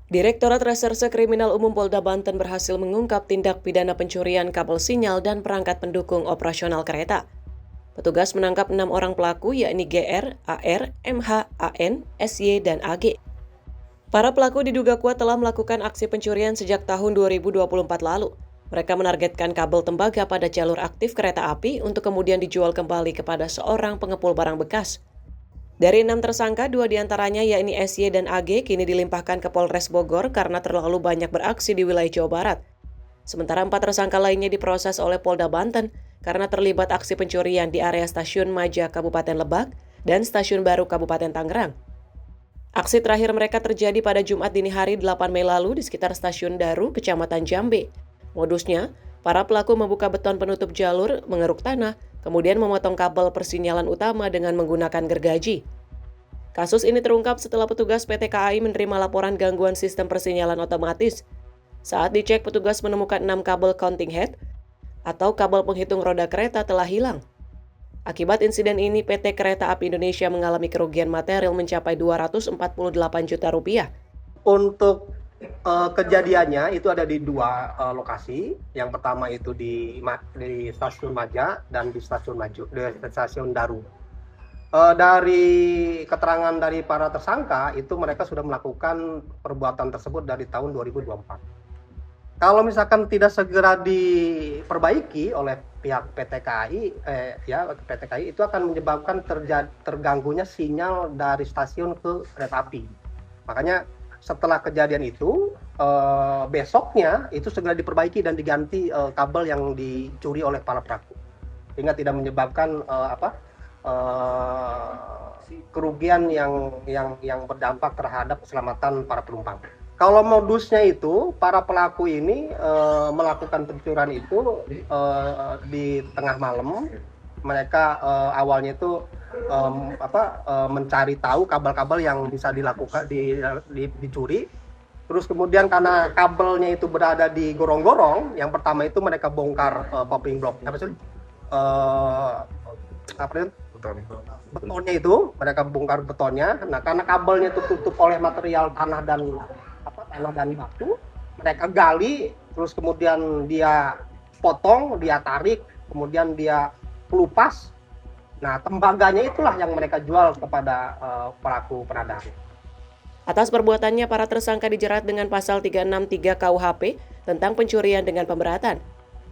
Direktorat Reserse Kriminal Umum Polda Banten berhasil mengungkap tindak pidana pencurian kabel sinyal dan perangkat pendukung operasional kereta. Petugas menangkap 6 orang pelaku yakni GR, AR, MH, AN, SY, dan AG. Para pelaku diduga kuat telah melakukan aksi pencurian sejak tahun 2024 lalu. Mereka menargetkan kabel tembaga pada jalur aktif kereta api untuk kemudian dijual kembali kepada seorang pengepul barang bekas. Dari 6 tersangka, 2 diantaranya yakni SY dan AG kini dilimpahkan ke Polres Bogor karena terlalu banyak beraksi di wilayah Jawa Barat. Sementara 4 tersangka lainnya diproses oleh Polda Banten karena terlibat aksi pencurian di area Stasiun Maja Kabupaten Lebak dan Stasiun Baru Kabupaten Tangerang. Aksi terakhir mereka terjadi pada Jumat dini hari 8 Mei lalu di sekitar Stasiun Daru, Kecamatan Jambe. Modusnya, para pelaku membuka beton penutup jalur, mengeruk tanah, kemudian memotong kabel persinyalan utama dengan menggunakan gergaji. Kasus ini terungkap setelah petugas PT KAI menerima laporan gangguan sistem persinyalan otomatis. Saat dicek, petugas menemukan 6 kabel counting head atau kabel penghitung roda kereta telah hilang. Akibat insiden ini, PT Kereta Api Indonesia mengalami kerugian material mencapai 248 juta rupiah. Untuk kejadiannya itu ada di 2 lokasi. Yang pertama itu di Stasiun Maja dan di Stasiun Daru. Dari keterangan dari para tersangka itu mereka sudah melakukan perbuatan tersebut dari tahun 2024. Kalau misalkan tidak segera diperbaiki oleh pihak PT KAI itu akan menyebabkan terganggunya sinyal dari stasiun ke kereta api. Makanya setelah kejadian itu besoknya itu segera diperbaiki dan diganti kabel yang dicuri oleh para pelaku, sehingga tidak menyebabkan kerugian yang berdampak terhadap keselamatan para penumpang. Kalau modusnya itu, para pelaku ini melakukan pencurian itu di tengah malam. Mereka awalnya itu mencari tahu kabel-kabel yang bisa dicuri. Terus kemudian karena kabelnya itu berada di gorong-gorong, yang pertama itu mereka bongkar popping block. Betonnya itu mereka bongkar betonnya. Nah, karena kabelnya itu tutup oleh material tanah dan batu, mereka gali, terus kemudian dia potong, dia tarik, kemudian dia pelupas. Nah, tembaganya itulah yang mereka jual kepada pelaku penadaan. Atas perbuatannya, para tersangka dijerat dengan pasal 363 KUHP tentang pencurian dengan pemberatan.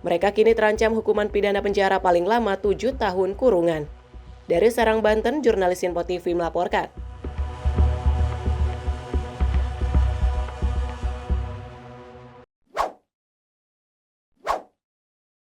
Mereka kini terancam hukuman pidana penjara paling lama 7 tahun kurungan. Dari Serang, Banten, jurnalis Info TV melaporkan.